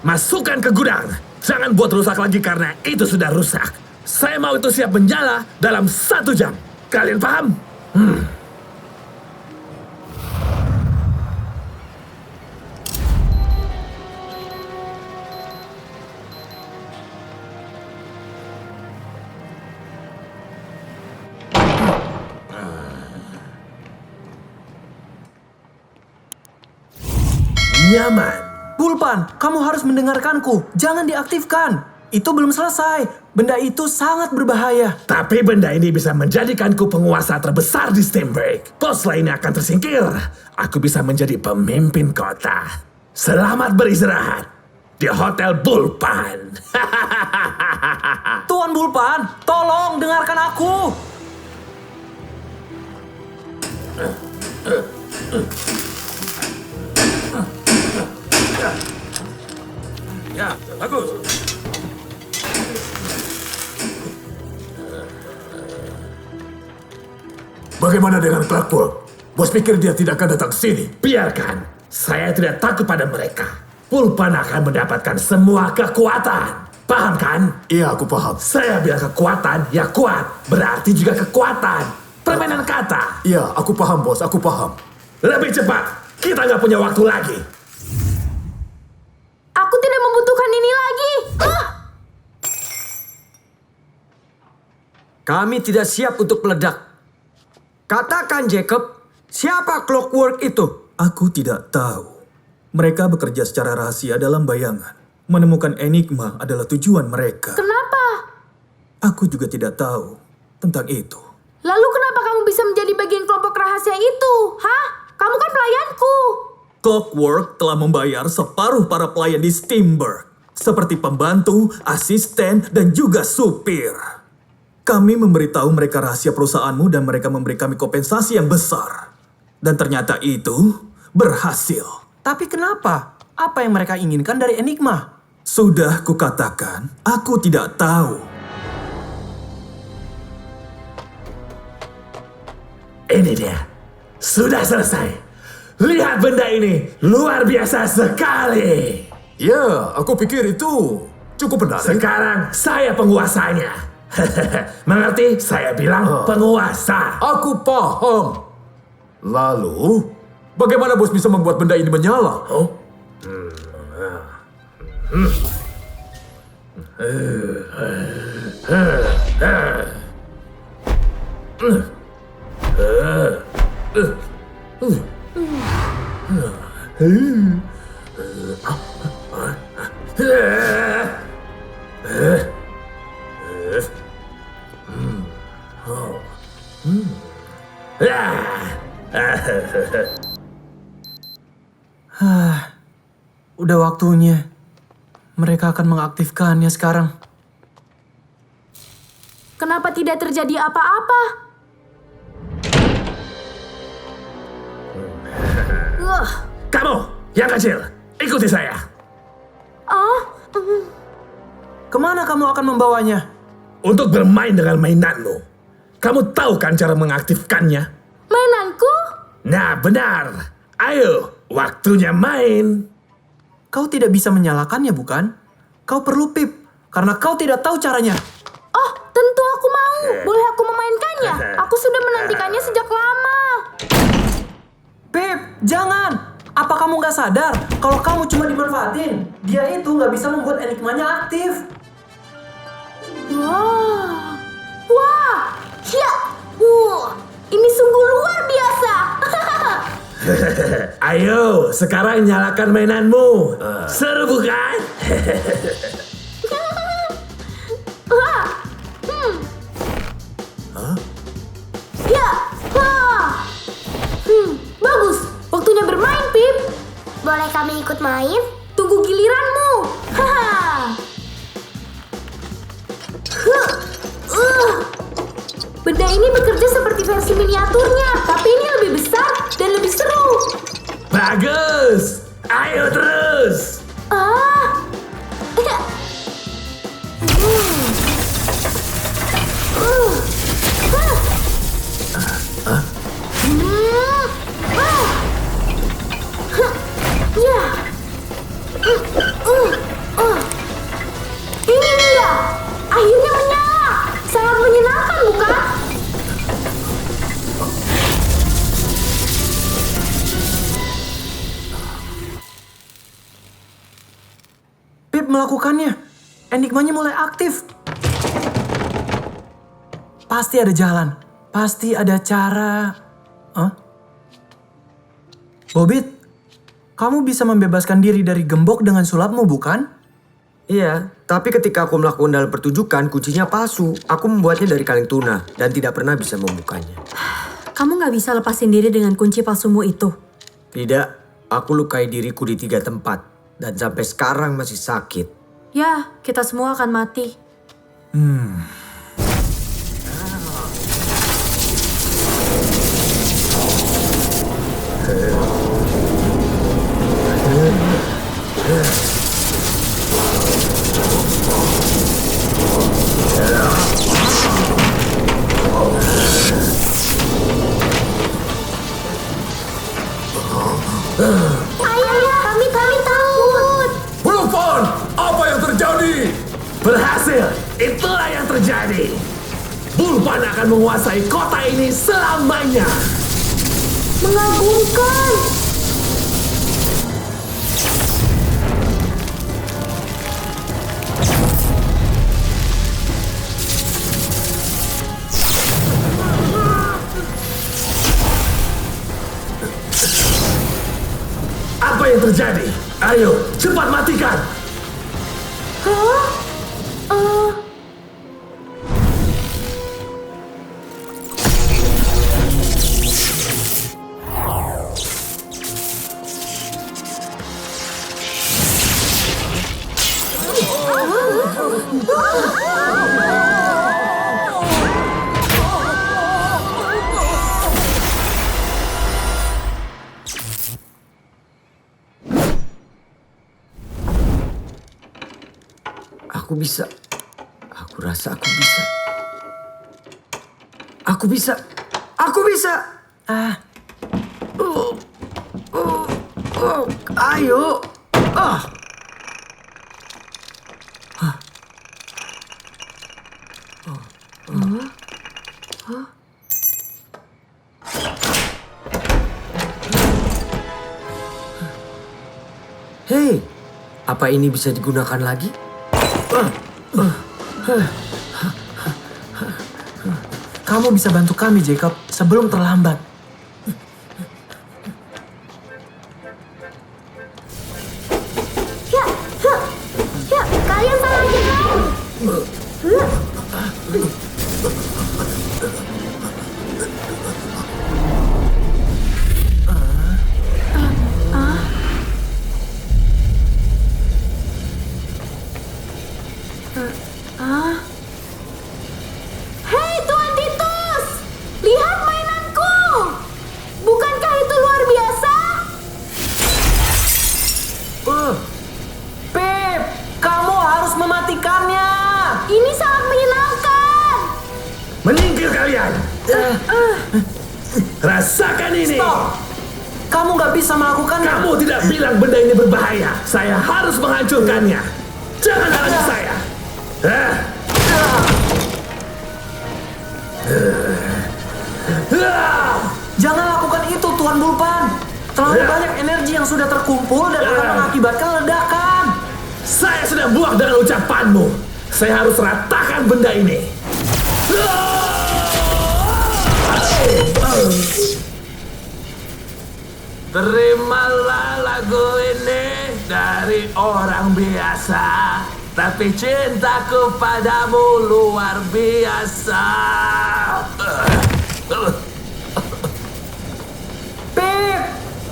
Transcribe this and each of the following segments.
Masukkan ke gudang. Jangan buat rusak lagi karena itu sudah rusak. Saya mau itu siap menyala dalam 1 jam. Kalian paham? Nyaman. Bulpan, kamu harus mendengarkanku. Jangan diaktifkan. Itu belum selesai. Benda itu sangat berbahaya. Tapi benda ini bisa menjadikanku penguasa terbesar di Steamberg. Bos lainnya akan tersingkir. Aku bisa menjadi pemimpin kota. Selamat beristirahat di Hotel Bulpan. Tuan Bulpan, tolong dengarkan aku. Ya, bagus. Bagaimana dengan Clockwork? Bos pikir dia tidak akan datang sini. Biarkan. Saya tidak takut pada mereka. Bulpan akan mendapatkan semua kekuatan. Paham kan? Iya, aku paham. Saya bilang kekuatan, ya kuat. Berarti juga kekuatan. Permainan kata. Iya, aku paham, bos. Aku paham. Lebih cepat. Kita nggak punya waktu lagi. Aku tidak membutuhkan ini lagi. Kami tidak siap untuk meledak. Katakan, Jacob, siapa Clockwork itu? Aku tidak tahu. Mereka bekerja secara rahasia dalam bayangan. Menemukan enigma adalah tujuan mereka. Kenapa? Aku juga tidak tahu tentang itu. Lalu kenapa kamu bisa menjadi bagian kelompok rahasia itu? Hah? Kamu kan pelayanku. Clockwork telah membayar separuh para pelayan di Steamberg. Seperti pembantu, asisten, dan juga supir. Kami memberitahu mereka rahasia perusahaanmu dan mereka memberi kami kompensasi yang besar. Dan ternyata itu berhasil. Tapi kenapa? Apa yang mereka inginkan dari enigma? Sudah kukatakan, aku tidak tahu. Ini dia. Sudah selesai. Lihat benda ini. Luar biasa sekali. Ya, aku pikir itu cukup menarik. Sekarang saya penguasanya. Mengerti? Saya bilang penguasa. Aku paham. Lalu, bagaimana bos bisa membuat benda ini menyala? Udah waktunya. Mereka akan mengaktifkannya sekarang. Kenapa tidak terjadi apa-apa? Kamu yang kecil, ikuti saya. Kemana kamu akan membawanya? Untuk bermain dengan mainanmu. Kamu tahu kan cara mengaktifkannya? Mainanku? Nah, benar. Ayo, waktunya main. Kau tidak bisa menyalakannya, bukan? Kau perlu pip, karena kau tidak tahu caranya. Oh, tentu aku mau. Boleh aku memainkannya? Aku sudah menantikannya sejak lama. Pip, jangan! Apa kamu nggak sadar kalau kamu cuma dimanfaatin? Dia itu nggak bisa membuat enigmanya aktif. Wah. Wah. Ya. Ini sungguh luar biasa. Ayo, sekarang nyalakan mainanmu. Seru bukan? Ya. Bagus. Waktunya bermain, Pip. Boleh kami ikut main? Tunggu giliranmu. Haha. benda ini bekerja seperti versi miniaturnya, tapi ini lebih besar dan lebih seru. Bagus! Ayo terus! Ah. Ya. Ini dia. Akhirnya menyala. Sangat menyenangkan, bukan? Pip melakukannya. Enigmanya mulai aktif. Pasti ada jalan. Pasti ada cara. Hah? Bobit, kamu bisa membebaskan diri dari gembok dengan sulapmu, bukan? Iya, tapi ketika aku melakukan dalam pertunjukan, kuncinya palsu. Aku membuatnya dari kaleng tuna dan tidak pernah bisa membukanya. Kamu nggak bisa lepasin diri dengan kunci palsumu itu. Tidak, aku lukai diriku di 3 tempat. Dan sampai sekarang masih sakit. Ya, kita semua akan mati. Ayah, kami takut. Bulpan, apa yang terjadi? Berhasil! Itulah yang terjadi! Bulpan akan menguasai kota ini selamanya! Mengagumkan. Apa yang terjadi? Ayo, cepat matikan! Hah? Aku bisa. Aku rasa aku bisa. Aku bisa. Aku bisa. Ayo. Hei, apa ini bisa digunakan lagi? Kamu bisa bantu kami, Jacob, sebelum terlambat. Ya, kalian salah jalan. Hei, Tuan Titus! Lihat mainanku! Bukankah itu luar biasa? Pip, kamu harus mematikannya. Ini sangat menyenangkan. Menyingkir kalian! Rasakan ini! Stop. Kamu nggak bisa melakukannya. Kamu tidak bilang benda ini berbahaya. Saya harus menghancurkannya. Jangan halangi saya. Jangan lakukan itu, Tuan Bulpan. Terlalu banyak energi yang sudah terkumpul dan akan mengakibatkan ledakan. Saya sudah buak dengan ucapanmu. Saya harus ratakan benda ini. Terimalah lagu ini dari orang biasa, tapi cintaku padamu luar biasa. Pip,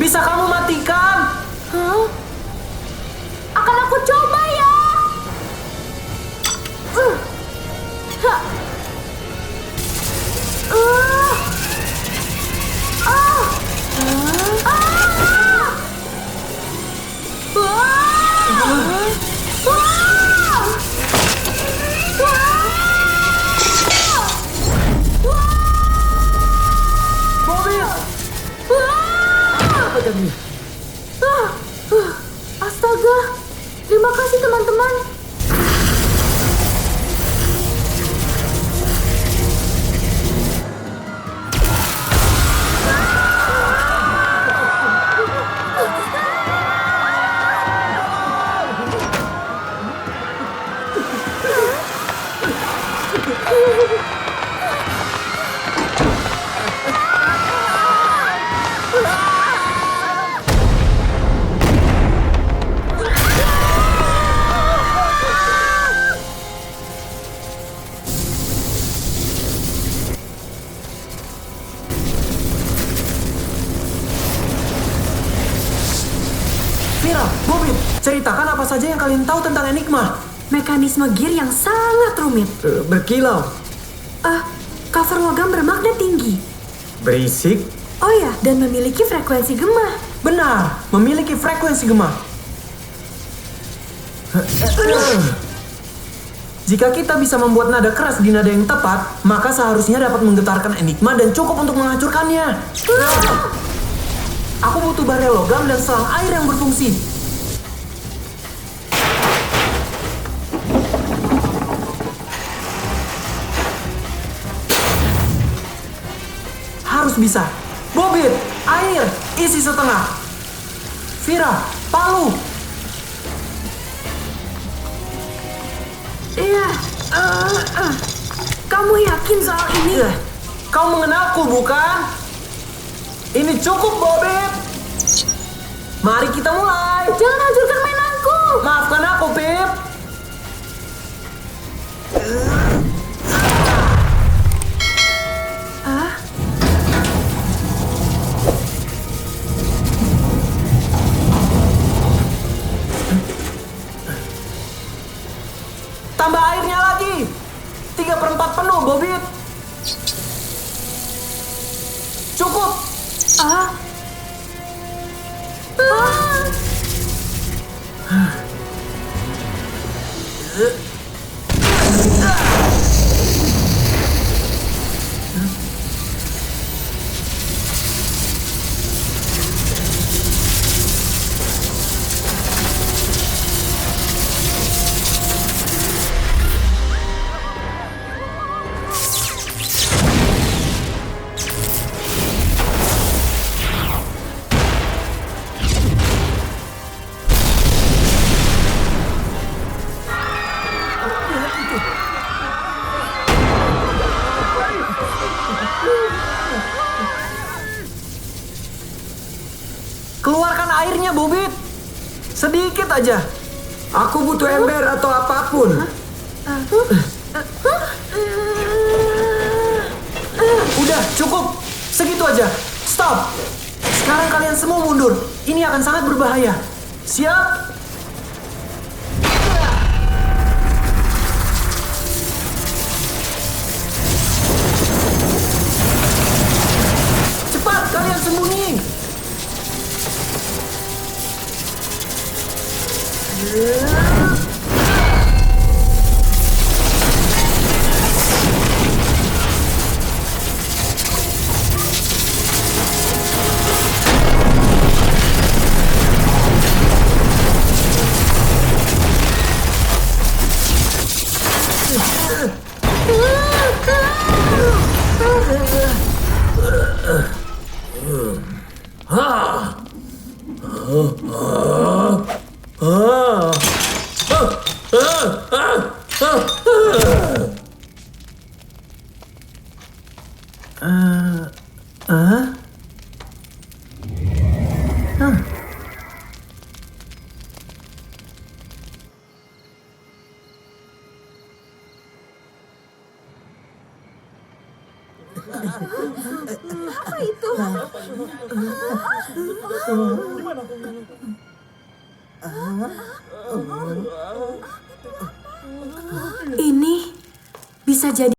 bisa kamu matikan? Hah? Akan aku coba ya. Hah. Astaga, terima kasih teman-teman. Mira, Bobby, ceritakan apa saja yang kalian tahu tentang Enigma. Mekanisme gear yang sangat rumit. Berkilau. Cover logam bermakna tinggi. Berisik. Oh ya, dan memiliki frekuensi gema. Benar, memiliki frekuensi gema. Jika kita bisa membuat nada keras di nada yang tepat, maka seharusnya dapat menggetarkan Enigma dan cukup untuk menghancurkannya. Aku butuh barel logam dan selang air yang berfungsi. Harus bisa. Bobit, air, isi setengah. Vira, palu. Iya. Kamu yakin soal ini? Kau mengenalku, bukan? Ini cukup, Bobit. Mari kita mulai. Jangan hancurkan mainanku. Maafkan aku, Pip. Tambah airnya lagi. 3/4 penuh, Bobit. Cukup. Keluarkan airnya, Bobit. Sedikit aja. Aku butuh ember atau apapun. Udah, cukup. Segitu aja. Stop. Sekarang kalian semua mundur. Ini akan sangat berbahaya. Siap? Cepat, kalian sembunyi. Ini bisa jadi